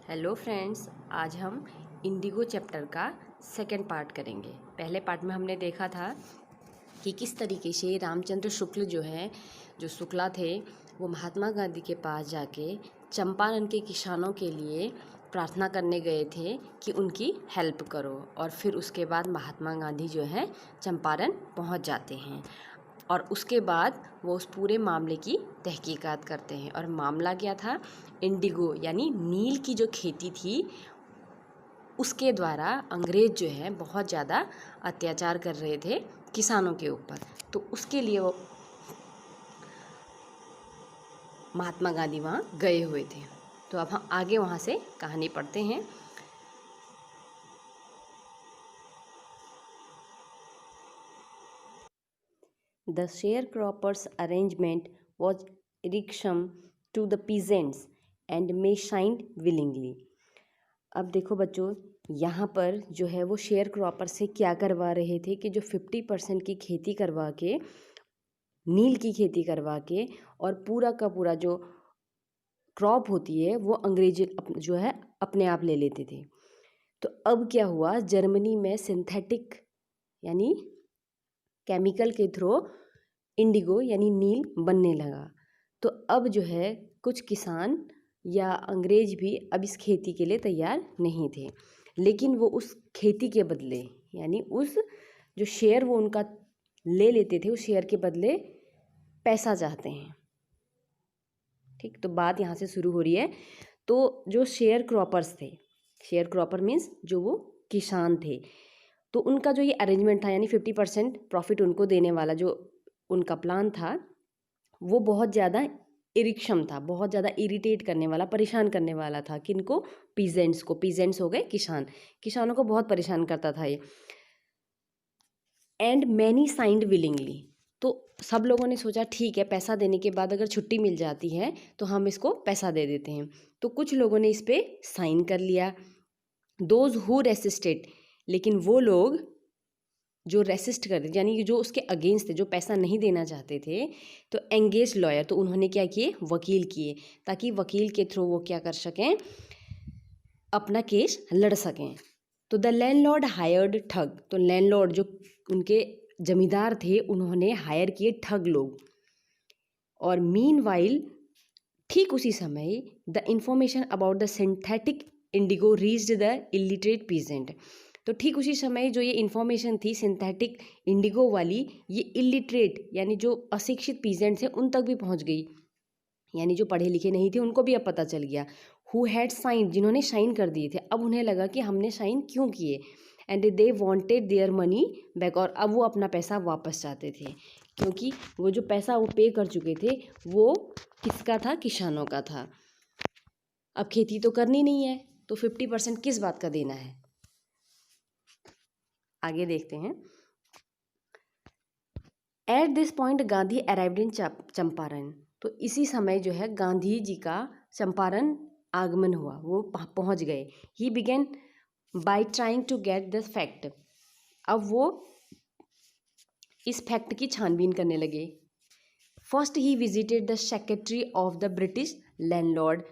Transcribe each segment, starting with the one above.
Hello friends, आज हम Indigo chapter का सेकंड पार्ट करेंगे। पहले पार्ट में हमने देखा था कि किस तरीके से रामचंद्र शुक्ल जो शुक्ला थे, वो महात्मा गांधी के पास जाके चंपारण के किसानों के लिए प्रार्थना करने गए थे कि उनकी हेल्प करो। और फिर उसके बाद महात्मा गांधी चंपारण पहुंच जाते हैं और उसके बाद वो उस पूरे मामले की तहकीकात करते हैं। और मामला क्या था? इंडिगो यानी नील की जो खेती थी उसके द्वारा अंग्रेज बहुत ज़्यादा अत्याचार कर रहे थे किसानों के ऊपर। तो उसके लिए वो महात्मा गांधी वहाँ गए हुए थे। तो अब हम आगे वहाँ से कहानी पढ़ते हैं। The sharecroppers' arrangement was irksome to the peasants and may signed willingly. अब देखो बच्चों, यहाँ पर वो शेयर क्रॉपर से क्या करवा रहे थे कि जो 50% की खेती करवा के, नील की खेती करवा के, और पूरा का पूरा जो क्रॉप होती है वो अंग्रेज अपने आप ले लेते थे। तो अब क्या हुआ, जर्मनी में सिंथेटिक यानी केमिकल के थ्रू इंडिगो यानी नील बनने लगा। तो अब कुछ किसान या अंग्रेज भी अब इस खेती के लिए तैयार नहीं थे, लेकिन वो उस खेती के बदले यानी उस जो शेयर वो उनका ले लेते थे, उस शेयर के बदले पैसा चाहते हैं। ठीक, तो बात यहाँ से शुरू हो रही है। तो जो शेयर क्रॉपर्स थे, शेयर क्रॉपर मीन्स जो वो किसान थे, तो उनका जो ये अरेंजमेंट था यानी 50% प्रॉफिट उनको देने वाला जो उनका प्लान था, वो बहुत ज़्यादा इरिक्शम था, बहुत ज़्यादा इरिटेट करने वाला, परेशान करने वाला था। किनको? पीजेंट्स को। पीजेंट्स हो गए किसान, किसानों को बहुत परेशान करता था ये। एंड मैनी साइंड विलिंगली, तो सब लोगों ने सोचा ठीक है, पैसा देने के बाद अगर छुट्टी मिल जाती है तो हम इसको पैसा दे देते हैं। तो कुछ लोगों ने इस पर साइन कर लिया। दोज हु रेसिस्टेड, लेकिन वो लोग जो रेसिस्ट कर यानी जो उसके अगेंस्ट थे, जो पैसा नहीं देना चाहते थे, तो एंगेज लॉयर, तो उन्होंने क्या किए? वकील किए, ताकि वकील के थ्रू वो क्या कर सकें? अपना केस लड़ सकें। तो द लैंडलॉर्ड हायर्ड ठग, तो लैंडलॉर्ड जो उनके जमींदार थे, उन्होंने हायर किए ठग लोग। और मीनवाइल, ठीक उसी समय, the information about the synthetic Indigo reached the illiterate peasant, तो ठीक उसी समय जो ये इन्फॉर्मेशन थी सिंथेटिक इंडिगो वाली, ये इलिटरेट यानी जो अशिक्षित पीजेंट्स हैं उन तक भी पहुंच गई। यानी जो पढ़े लिखे नहीं थे उनको भी अब पता चल गया। हु हैड साइन, जिन्होंने साइन कर दिए थे, अब उन्हें लगा कि हमने साइन क्यों किए। And they wanted their money back, और अब वो अपना पैसा वापस चाहते थे, क्योंकि वो जो पैसा वो पे कर चुके थे वो किसका था? किसानों का था। अब खेती तो करनी नहीं है, तो 50% किस बात का देना है? आगे देखते हैं। At this point Gandhi arrived in Champaran, तो इसी समय गांधी जी का चंपारण आगमन हुआ, वो पहुंच गए। He began by trying to get the fact, अब वो इस फैक्ट की छानबीन करने लगे। First he visited the secretary of the British landlord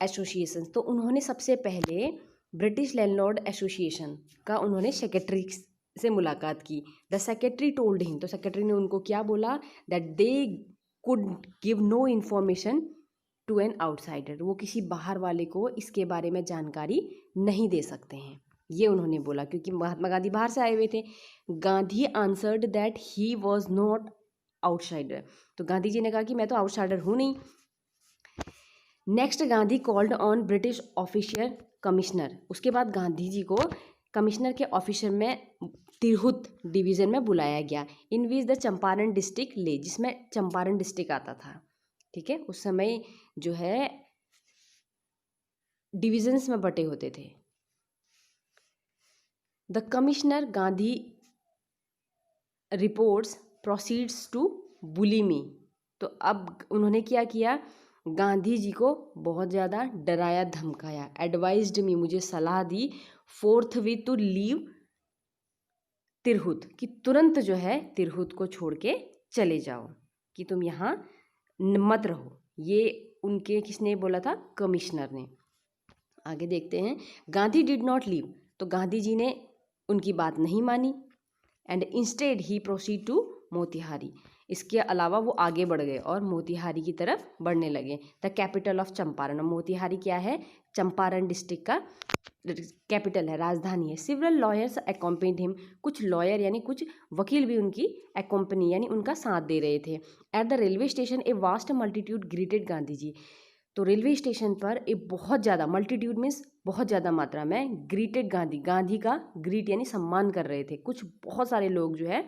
association, तो उन्होंने सबसे पहले ब्रिटिश लैंडलॉर्ड एसोसिएशन का उन्होंने सेक्रेटरी से मुलाकात की। द सेक्रेटरी टोल्ड हिम, तो सेक्रेटरी ने उनको क्या बोला? That they could give no information to an outsider, वो किसी बाहर वाले को इसके बारे में जानकारी नहीं दे सकते हैं, ये उन्होंने बोला, क्योंकि महात्मा गांधी बाहर से आए हुए थे। Gandhi answered that he was not outsider, तो गांधी जी ने कहा कि मैं तो आउटसाइडर हूँ नहीं। Next Gandhi called on British official commissioner, उसके बाद गांधी जी को कमिश्नर के ऑफिसर में तिरहुत डिवीज़न में बुलाया गया। इन विच द चंपारण डिस्ट्रिक्ट ले, जिसमें चंपारण डिस्ट्रिक्ट आता था। ठीक है, उस समय डिविजन्स में बटे होते थे। The commissioner Gandhi reports proceeds to बुलीमी, तो अब उन्होंने क्या किया? गांधी जी को बहुत ज़्यादा डराया धमकाया। एडवाइज्ड मी, मुझे सलाह दी, forthwith to leave Tirhut, कि तुरंत तिरहुत को छोड़ के चले जाओ, कि तुम यहाँ मत रहो। ये उनके किसने बोला था? कमिश्नर ने। आगे देखते हैं। गांधी डिड नॉट लीव, तो गांधी जी ने उनकी बात नहीं मानी। And instead he proceed to Motihari, इसके अलावा वो आगे बढ़ गए और मोतिहारी की तरफ बढ़ने लगे। The capital of Champaran, Motihari क्या है, चंपारण डिस्ट्रिक्ट का कैपिटल है, राजधानी है। सिवरल लॉयर्स अकम्पनीड हिम, कुछ लॉयर यानी कुछ वकील भी उनकी अकम्पनी यानी उनका साथ दे रहे थे। At the railway station a vast multitude greeted Gandhi ji, तो रेलवे स्टेशन पर एक बहुत ज़्यादा, मल्टीट्यूड मीन्स बहुत ज़्यादा मात्रा में, ग्रीटेड गांधी, गांधी का ग्रीट यानी सम्मान कर रहे थे। कुछ बहुत सारे लोग जो है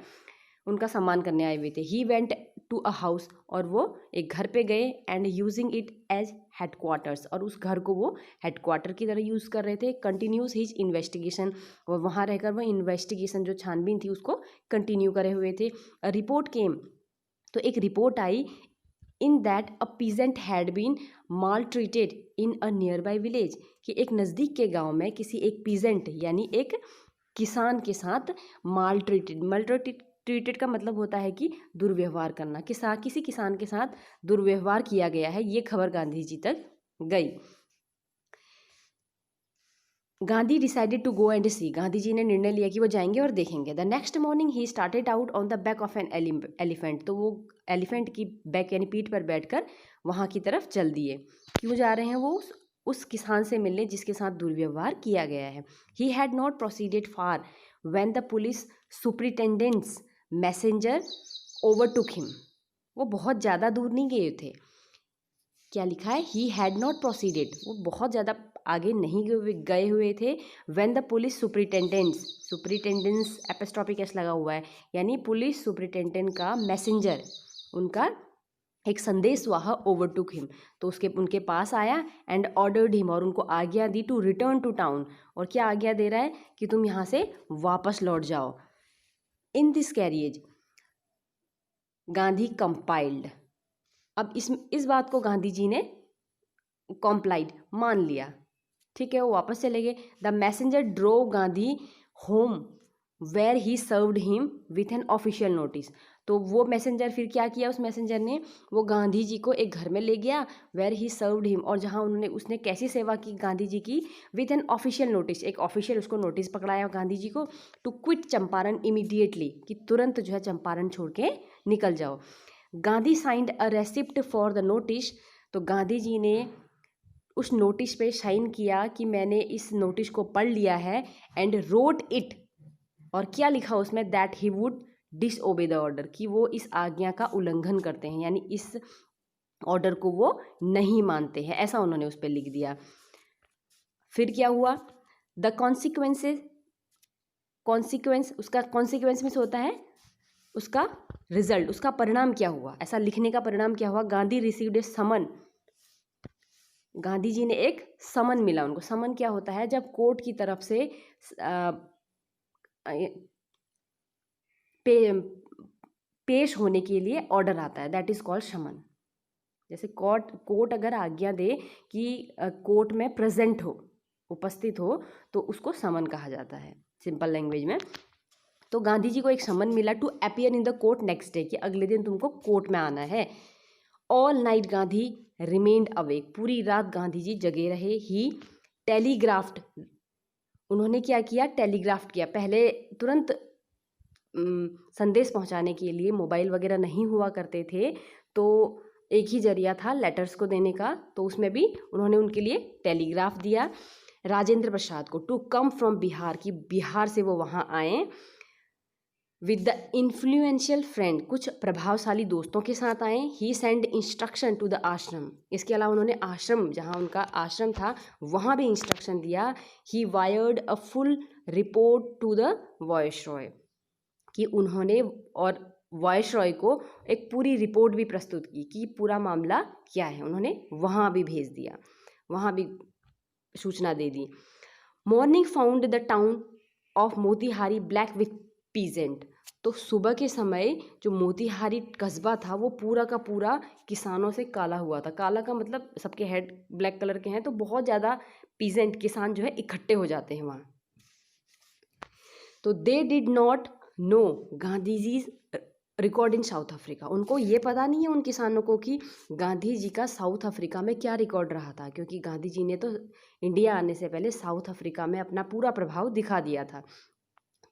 उनका सम्मान करने आए हुए थे। He went to a house, और वो एक घर पे गए। And using it as headquarters, और उस घर को वो हेडक्वार्टर की तरह यूज़ कर रहे थे। कंटिन्यूस हिज इन्वेस्टिगेशन, और वहाँ रहकर वो इन्वेस्टिगेशन जो छानबीन थी उसको कंटिन्यू करे हुए थे। रिपोर्ट केम, तो एक रिपोर्ट आई, in that a peasant had been maltreated in a nearby village, कि एक नज़दीक के गांव में किसी एक पीजेंट यानी एक किसान के साथ माल ट्रीटेड का मतलब होता है कि दुर्व्यवहार करना, किसी किसान के साथ दुर्व्यवहार किया गया है। ये खबर गांधी जी तक गई। Gandhi decided to go and see, Gandhi ji ने निर्णय लिया कि वो जाएंगे और देखेंगे। The next morning he started out on the back of an elephant, तो वो एलिफेंट की बैक यानी पीठ पर बैठकर वहाँ की तरफ चल दिए। क्यों जा रहे हैं वो, उस किसान से मिलने जिसके साथ दुर्व्यवहार किया गया है। He had not proceeded far when the police superintendent's messenger overtook him, वो बहुत ज़्यादा दूर नहीं गए थे। क्या लिखा है, ही हैड नॉट प्रोसीडेड, वो बहुत ज़्यादा आगे नहीं गए हुए थे। When the police superintendent's apostrophe S लगा हुआ है, यानी पुलिस सुपरिटेंडेंट का मैसेंजर, उनका एक संदेशवाह ओवरटुक हिम, तो उनके पास आया। एंड ऑर्डर्ड हिम, और उनको आज्ञा दी टू रिटर्न टू टाउन, और क्या आज्ञा दे रहा है कि तुम यहाँ से वापस लौट जाओ। In this carriage Gandhi compiled, अब इस बात को गांधी जी ने कॉम्प्लाइड मान लिया, ठीक है, वो वापस चले गए। The messenger drove Gandhi home where he served him with an official notice, तो वो मैसेंजर फिर क्या किया, उस मैसेंजर ने वो गांधी जी को एक घर में ले गया, वेयर ही सर्व्ड हिम, और जहाँ उसने कैसी सेवा की गांधी जी की, विथ एन ऑफिशियल नोटिस, एक ऑफिशियल उसको नोटिस पकड़ाया गांधी जी को, टू क्विट चंपारण इमीडिएटली, कि तुरंत जो है चंपारण छोड़ के निकल जाओ। Gandhi signed a receipt for the notice, तो गांधी जी ने उस नोटिस पे साइन किया कि मैंने इस नोटिस को पढ़ लिया है। एंड रोट इट, और क्या लिखा उसमें, that he would disobey the order, कि वो इस आज्ञा का उल्लंघन करते हैं, यानी इस ऑर्डर को वो नहीं मानते हैं, ऐसा उन्होंने उस पर लिख दिया। फिर क्या हुआ, द कॉन्सिक्वेंस, उसका कॉन्सिक्वेंस में होता है उसका रिजल्ट, उसका परिणाम क्या हुआ, ऐसा लिखने का परिणाम क्या हुआ। गांधी रिसीव्ड ए समन, गांधी जी ने एक समन मिला उनको। समन क्या होता है, जब कोर्ट की तरफ से पेश होने के लिए ऑर्डर आता है, दैट इज कॉल्ड समन। जैसे कोर्ट अगर आज्ञा दे कि कोर्ट में प्रेजेंट हो, उपस्थित हो, तो उसको समन कहा जाता है सिंपल लैंग्वेज में। तो गांधी जी को एक समन मिला to appear in the court next day, कि अगले दिन तुमको कोर्ट में आना है। All night Gandhi remained awake, पूरी रात गांधी जी जगे रहे। ही टेलीग्राफ्ड, उन्होंने क्या किया, टेलीग्राफ्ट किया। पहले तुरंत संदेश पहुंचाने के लिए मोबाइल वगैरह नहीं हुआ करते थे, तो एक ही जरिया था लेटर्स को देने का, तो उसमें भी उन्होंने उनके लिए टेलीग्राफ दिया राजेंद्र प्रसाद को, टू कम फ्रॉम बिहार, कि बिहार से वो वहाँ आए। विद द इन्फ्लुएंशियल फ्रेंड, कुछ प्रभावशाली दोस्तों के साथ आए। ही सेंड इंस्ट्रक्शन टू द आश्रम, इसके अलावा उन्होंने आश्रम, जहाँ उनका आश्रम था वहाँ भी इंस्ट्रक्शन दिया। He wired a full report to the viceroy, कि उन्होंने और वायसरॉय को एक पूरी रिपोर्ट भी प्रस्तुत की कि पूरा मामला क्या है, उन्होंने वहाँ भी भेज दिया, वहाँ भी सूचना दे दी। Morning found the town of Motihari black with peasant, तो सुबह के समय जो मोतिहारी कस्बा था वो पूरा का पूरा किसानों से काला हुआ था। काला का मतलब सबके हेड ब्लैक कलर के हैं, तो बहुत ज़्यादा पीजेंट किसान जो है इकट्ठे हो जाते हैं वहाँ। तो they did not know Gandhiji's record in south Africa. उनको ये पता नहीं है उन किसानों को कि गांधी जी का साउथ अफ्रीका में क्या रिकॉर्ड रहा था, क्योंकि गांधी जी ने तो इंडिया आने से पहले साउथ अफ्रीका में अपना पूरा प्रभाव दिखा दिया था।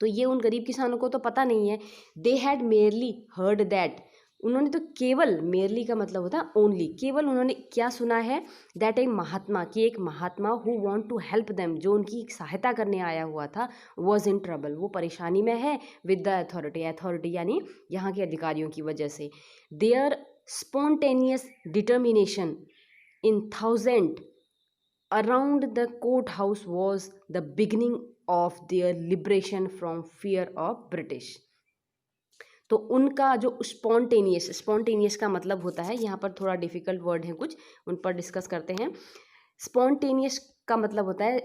तो ये उन गरीब किसानों को तो पता नहीं है। They had merely heard that, उन्होंने तो केवल, मेयरली का मतलब होता है ओनली, केवल उन्होंने क्या सुना है, दैट ए महात्मा, कि एक महात्मा who want to help them, जो उनकी सहायता करने आया हुआ था, वॉज इन ट्रबल, वो परेशानी में है, विद द अथॉरिटी, अथॉरिटी यानी यहाँ के अधिकारियों की वजह से। Their spontaneous determination in thousand around the courthouse was the beginning of their liberation from fear of British। तो उनका जो स्पॉन्टेनियस, स्पॉन्टेनियस का मतलब होता है, यहाँ पर थोड़ा डिफिकल्ट वर्ड है कुछ, उन पर डिस्कस करते हैं। स्पॉन्टेनियस का मतलब होता है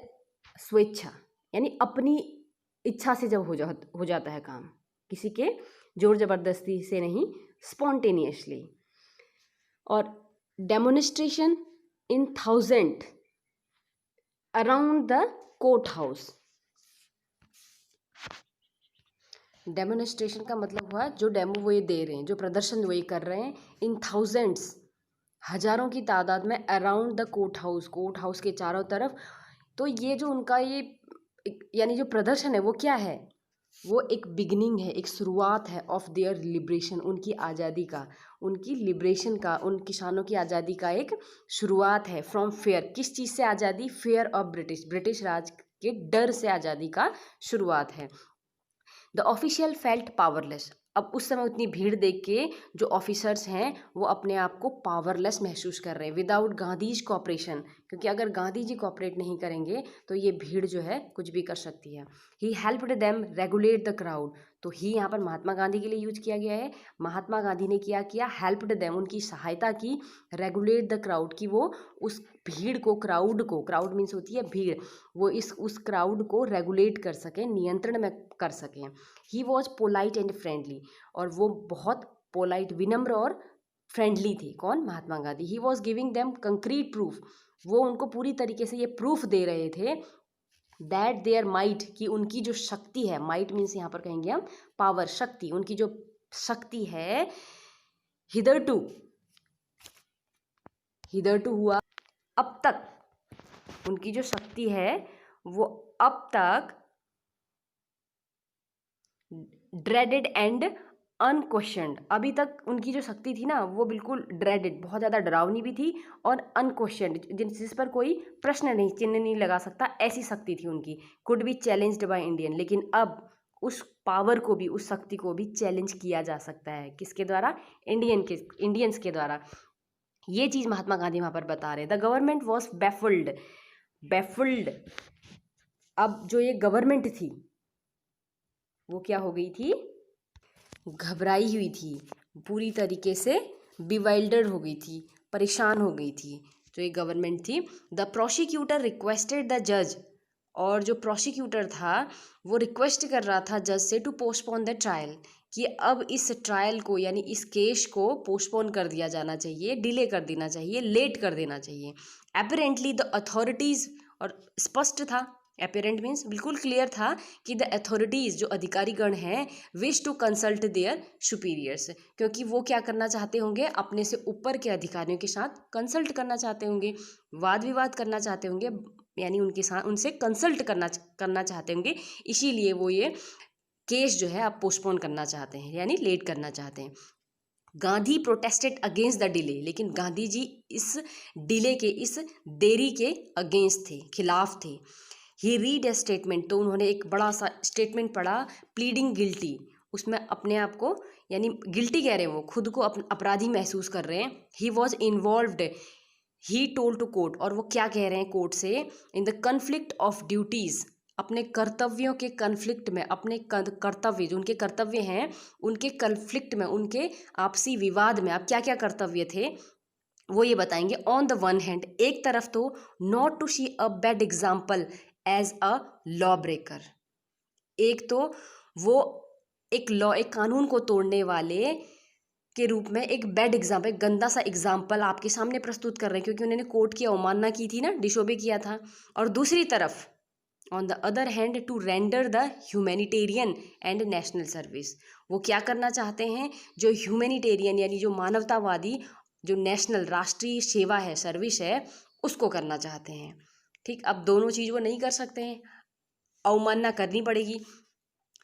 स्वेच्छा, यानी अपनी इच्छा से जब हो जाता है काम, किसी के जोर जबरदस्ती से नहीं, स्पॉन्टेनियसली। और demonstration in thousand around the court house. Demonstration का मतलब हुआ जो डेमो वो ये दे रहे हैं, जो प्रदर्शन वो ये कर रहे हैं, इन थाउजेंड्स, हजारों की तादाद में, around the court house, court house के चारों तरफ। तो ये जो उनका ये यानी जो प्रदर्शन है वो क्या है, वो एक बिगनिंग है, एक शुरुआत है, ऑफ देयर लिबरेशन, उनकी आज़ादी का, उनकी लिबरेशन का, उन किसानों की आज़ादी का एक शुरुआत है। फ्रॉम फेयर, किस चीज़ से आज़ादी, फेयर ऑफ ब्रिटिश, ब्रिटिश राज के डर से आज़ादी का शुरुआत है। द ऑफिशियल फेल्ट पावरलेस, अब उस समय उतनी भीड़ देख के जो ऑफिसर्स हैं वो अपने आप को पावरलेस महसूस कर रहे हैं, विदाउट गांधीज कॉपरेशन, क्योंकि अगर गांधी जी कॉपरेट नहीं करेंगे तो ये भीड़ जो है कुछ भी कर सकती है। He helped them regulate the crowd, तो ही यहाँ पर महात्मा गांधी के लिए यूज किया गया है। महात्मा गांधी ने क्या किया, हेल्प्ड देम, उनकी सहायता की, रेगुलेट द क्राउड, कि वो उस भीड़ को, क्राउड मीन्स होती है भीड़, वो उस क्राउड को रेगुलेट कर सकें, नियंत्रण में कर सकें। He was polite and friendly, और वो बहुत पोलाइट, विनम्र और फ्रेंडली थे। कौन, Mahatma Gandhi. He was giving them concrete proof, वो उनको पूरी तरीके से ये प्रूफ दे रहे थे, दैट देयर माइट, कि उनकी जो शक्ति है, माइट मीन्स यहाँ पर कहेंगे हम पावर, शक्ति, उनकी जो शक्ति है, हिदरटू हुआ, अब तक, उनकी जो शक्ति है वो अब तक ड्रेडेड एंड अनक्वेश्चनड, अभी तक उनकी जो शक्ति थी ना वो बिल्कुल ड्रेडेड, बहुत ज़्यादा डरावनी भी थी, और अनक्वेश्चनड, जिस पर कोई प्रश्न नहीं, चिन्ह नहीं लगा सकता, ऐसी शक्ति थी उनकी। Could be challenged by Indian, लेकिन अब उस पावर को भी, उस शक्ति को भी चैलेंज किया जा सकता है, किसके द्वारा, इंडियंस के द्वारा। ये चीज़ महात्मा गांधी वहाँ पर बता रहे हैं। द गवर्नमेंट वॉज बैफल्ड, अब जो ये गवर्नमेंट थी वो क्या हो गई थी, घबराई हुई थी, पूरी तरीके से बिवाइल्डर्ड हो गई थी, परेशान हो गई थी जो ये गवर्नमेंट थी। द प्रोसिक्यूटर रिक्वेस्टेड द जज, और जो प्रोसिक्यूटर था वो रिक्वेस्ट कर रहा था जज से, टू पोस्टपोन द ट्रायल, कि अब इस ट्रायल को, यानी इस केस को पोस्टपोन कर दिया जाना चाहिए, डिले कर देना चाहिए, लेट कर देना चाहिए। अपेरेंटली द अथॉरिटीज़, और स्पष्ट था, अपेरेंट मीन्स बिल्कुल क्लियर था, कि द अथॉरिटीज़, जो अधिकारीगण हैं, wish to consult their superiors, क्योंकि वो क्या करना चाहते होंगे, अपने से ऊपर के अधिकारियों के साथ कंसल्ट करना चाहते होंगे, वाद विवाद करना चाहते होंगे, यानी उनके साथ, उनसे कंसल्ट करना चाहते होंगे, इसीलिए वो ये केस जो है आप पोस्टपोन करना चाहते हैं, यानी लेट करना चाहते हैं। Gandhi protested against the delay, लेकिन गांधी जी इस डिले के, इस देरी के अगेंस्ट थे, खिलाफ थे। ही रीड ए स्टेटमेंट, तो उन्होंने एक बड़ा सा स्टेटमेंट पढ़ा, प्लीडिंग गिल्टी, उसमें अपने आप को, यानी गिल्टी कह रहे हैं, वो खुद को अपराधी महसूस कर रहे हैं। He was involved, he told to court, और वो क्या कह रहे हैं कोर्ट से, in the conflict of duties, अपने कर्तव्यों के कन्फ्लिक्ट में, अपने कर्तव्य, जो उनके कर्तव्य हैं उनके कन्फ्लिक्ट में, उनके आपसी विवाद में, अब क्या क्या कर्तव्य थे वो ये बताएंगे। ऑन द वन हैंड, एक तरफ तो, not to see a bad example as a lawbreaker, एक तो वो एक कानून को तोड़ने वाले के रूप में एक बैड एग्जाम्पल, एक गंदा सा एग्जाम्पल आपके सामने प्रस्तुत कर रहे हैं, क्योंकि उन्होंने कोर्ट की अवमानना की थी ना, डिसोबे किया था। और दूसरी तरफ on the other hand to render the humanitarian and national service. वो क्या करना चाहते हैं, जो ह्यूमैनिटेरियन यानी जो मानवतावादी, जो नेशनल राष्ट्रीय सेवा है, सर्विस है, उसको करना चाहते हैं। ठीक, अब दोनों चीज़ वो नहीं कर सकते हैं, अवमानना करनी पड़ेगी,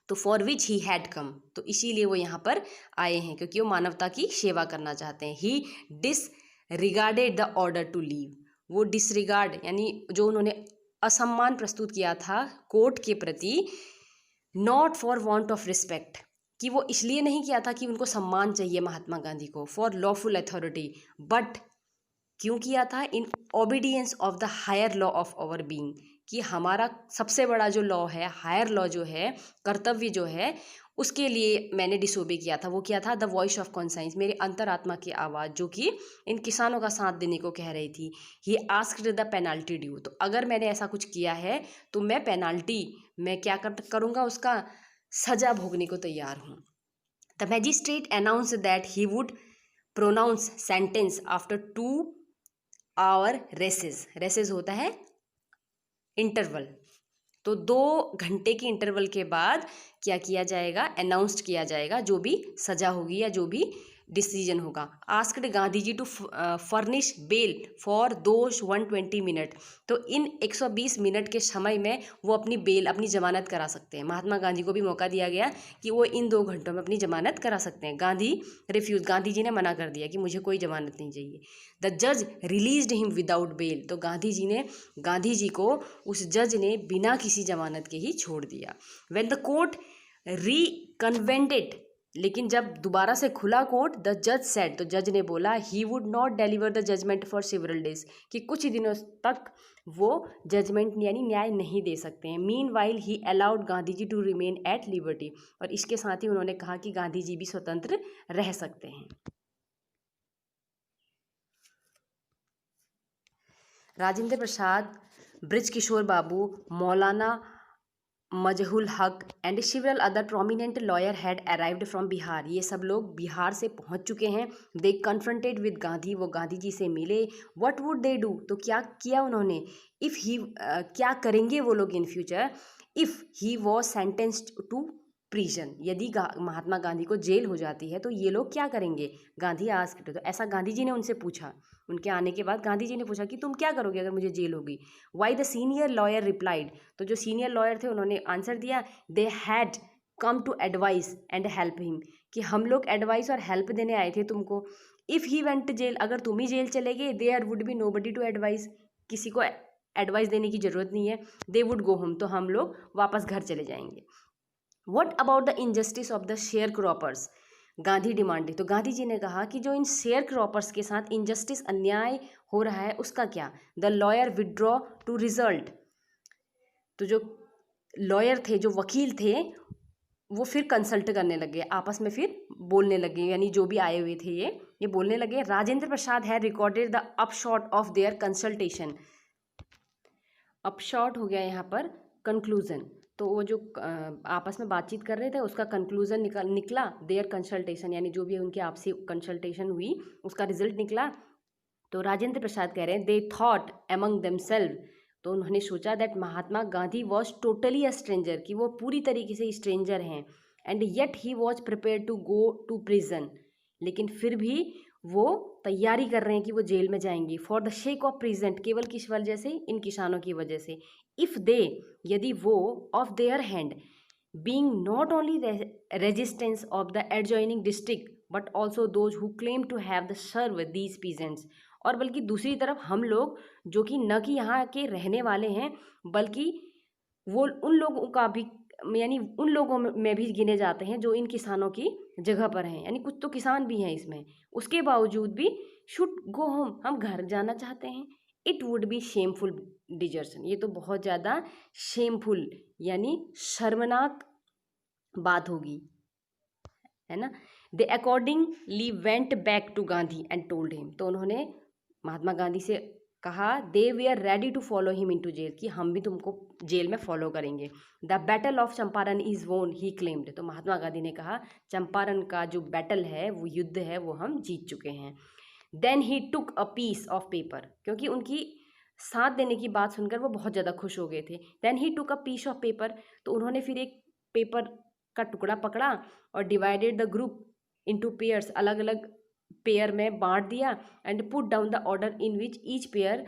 तो for which he had come, तो इसीलिए वो यहाँ पर आए हैं, क्योंकि वो मानवता की सेवा करना चाहते हैं। He disregarded the order to leave, वो डिसरिगार्ड यानी जो उन्होंने असम्मान प्रस्तुत किया था कोर्ट के प्रति, not for want of respect, कि वो इसलिए नहीं किया था कि उनको सम्मान चाहिए महात्मा गांधी को, फॉर लॉफुल अथॉरिटी, बट क्यों किया था, in obedience of the higher law of our being, कि हमारा सबसे बड़ा जो लॉ है, हायर लॉ जो है, कर्तव्य जो है, उसके लिए मैंने डिसोबे किया था। वो क्या था, द वॉइस ऑफ कॉन्साइंस, मेरे अंतरात्मा की आवाज़, जो कि इन किसानों का साथ देने को कह रही थी। He asked the penalty due, तो अगर मैंने ऐसा कुछ किया है तो मैं पेनाल्टी, मैं क्या करूँगा, उसका सजा भोगने को तैयार हूँ। The magistrate announce that he would pronounce sentence after 2 hour recess, recess होता है इंटरवल, तो 2 घंटे के इंटरवल के बाद क्या किया जाएगा, अनाउंस्ड किया जाएगा जो भी सजा होगी या जो भी डिसीजन होगा। Asked Gandhi ji to furnish bail for those 120 minute, तो इन 120 मिनट के समय में वो अपनी बेल, अपनी जमानत करा सकते हैं। महात्मा गांधी को भी मौका दिया गया कि वो इन 2 घंटों में अपनी जमानत करा सकते हैं। गांधी रिफ्यूज़, गांधी जी ने मना कर दिया कि मुझे कोई जमानत नहीं चाहिए। द जज रिलीज्ड हिम विदाउट बेल, तो गांधी जी को उस जज ने बिना किसी जमानत के ही छोड़ दिया। व्हेन द कोर्ट रिकन्वेंटेड, लेकिन जब दोबारा से खुला कोर्ट, द जज सेड, तो जज ने बोला, he would not deliver the judgement for several days, कि कुछ दिनों तक वो जजमेंट यानी न्याय नहीं दे सकते हैं। Meanwhile he allowed Gandhi ji to remain at liberty, और इसके साथ ही उन्होंने कहा कि गांधी जी भी स्वतंत्र रह सकते हैं। राजेंद्र प्रसाद, ब्रिज किशोर बाबू, मौलाना मजहुल हक and several other prominent lawyer had arrived from Bihar, ये सब लोग बिहार से पहुंच चुके हैं। दे कन्फ्रंटेड विद गांधी, वो गांधी जी से मिले। व्हाट वुड दे डू, तो क्या किया उन्होंने, इफ़ ही क्या करेंगे वो लोग in future, if he was sentenced to prison, यदि महात्मा गांधी को जेल हो जाती है तो ये लोग क्या करेंगे, गांधी आस्क्ड, तो ऐसा गांधी जी ने उनसे पूछा। उनके आने के बाद गांधी जी ने पूछा कि तुम क्या करोगे अगर मुझे जेल होगी। Why the senior lawyer replied, तो जो सीनियर लॉयर थे उन्होंने आंसर दिया, they had come to advise and help him, कि हम लोग एडवाइस और हेल्प देने आए थे तुमको। इफ़ ही वेंट जेल, अगर तुम ही जेल चले गए, there would be nobody to advise, किसी को एडवाइस देने की ज़रूरत नहीं है। दे वुड गो होम, तो हम लोग वापस घर चले जाएंगे। What about the injustice of the share croppers, Gandhi demanded, तो गांधी जी ने कहा कि जो इन शेयर क्रॉपर्स के साथ इनजस्टिस, अन्याय हो रहा है, उसका क्या। The lawyer withdraw to result, तो जो लॉयर थे, जो वकील थे, वो फिर कंसल्ट करने लगे, आपस में फिर बोलने लगे, यानी जो भी आए हुए थे ये बोलने लगे। राजेंद्र प्रसाद है recorded the upshot of their consultation, upshot हो गया यहाँ पर कंक्लूजन, तो वो जो आपस में बातचीत कर रहे थे उसका कंक्लूजन निकला देयर कंसल्टेशन, यानी जो भी उनकी आपसी कंसल्टेशन हुई उसका रिजल्ट निकला। तो राजेंद्र प्रसाद कह रहे हैं, दे थॉट एमंग देमसेल्व, तो उन्होंने सोचा that Mahatma Gandhi was totally a stranger, कि वो पूरी तरीके से स्ट्रेंजर हैं। And yet he was prepare to go to prison, लेकिन फिर भी वो तैयारी कर रहे हैं कि वो जेल में जाएंगे। For the shake of present, केवल किस वजह से, इन किसानों की वजह से। इफ़ दे, यदि वो, of their hand, being not only resistance of the adjoining district but also those who claim to have the serve these peasants, और बल्कि दूसरी तरफ हम लोग जो कि न कि यहाँ के रहने वाले हैं, बल्कि वो उन लोगों का भी, यानी उन लोगों में भी गिने जाते हैं जो इन किसानों की जगह पर हैं, यानी कुछ तो किसान भी हैं इसमें, उसके बावजूद भी शुड गो होम, हम घर जाना चाहते हैं। It would be shameful desertion, ये तो बहुत ज़्यादा शेमफुल यानी शर्मनाक बात होगी, है ना। They accordingly went back to Gandhi and told him, तो उन्होंने महात्मा गांधी से कहा, they we are ready to follow him into jail, कि हम भी तुमको जेल में फॉलो करेंगे। The battle of Champaran is won he claimed, तो महात्मा गांधी ने कहा चंपारण का जो बैटल है, वो युद्ध है, वो हम जीत चुके हैं। Then he took a piece of paper, क्योंकि उनकी साथ देने की बात सुनकर वो बहुत ज़्यादा खुश हो गए थे। Then he took a piece of paper, तो उन्होंने फिर एक पेपर का टुकड़ा पकड़ा और divided the group into pairs, अलग अलग पेयर में बांट दिया, and put down the order in which each pair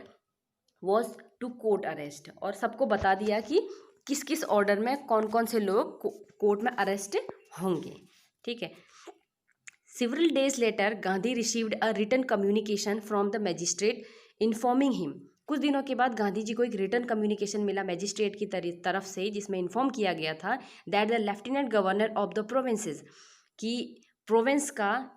was to court arrest, और सबको बता दिया कि किस किस ऑर्डर में कौन कौन से लोग कोर्ट में अरेस्ट होंगे। ठीक है। Several days later, Gandhi received a written communication from the magistrate informing him. कुछ दिनों के बाद गांधी जी को एक रिटर्न कम्युनिकेशन मिला मैजिस्ट्रेट की तरफ से, जिसमें इन्फॉर्म किया गया था that the lieutenant governor of the provinces, कि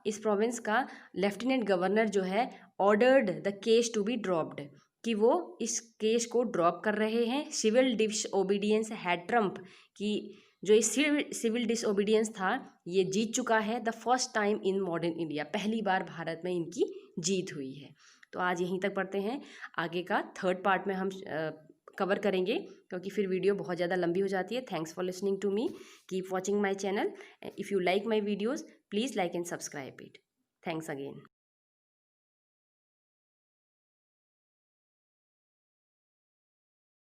इस प्रोविंस का लेफ्टिनेंट गवर्नर जो है ordered the case to be dropped, कि वो इस केस को ड्रॉप कर रहे हैं। सिविल डिसओबीडियंस हैड ट्रम्प, कि जो इस सिविल डिसओबीडियंस था ये जीत चुका है। The first time in modern India, पहली बार भारत में इनकी जीत हुई है। तो आज यहीं तक पढ़ते हैं, आगे का थर्ड पार्ट में हम कवर करेंगे, क्योंकि फिर वीडियो बहुत ज़्यादा लंबी हो जाती है। Thanks for listening to me, keep watching my channel. If you like my videos, please like and subscribe it. Thanks again.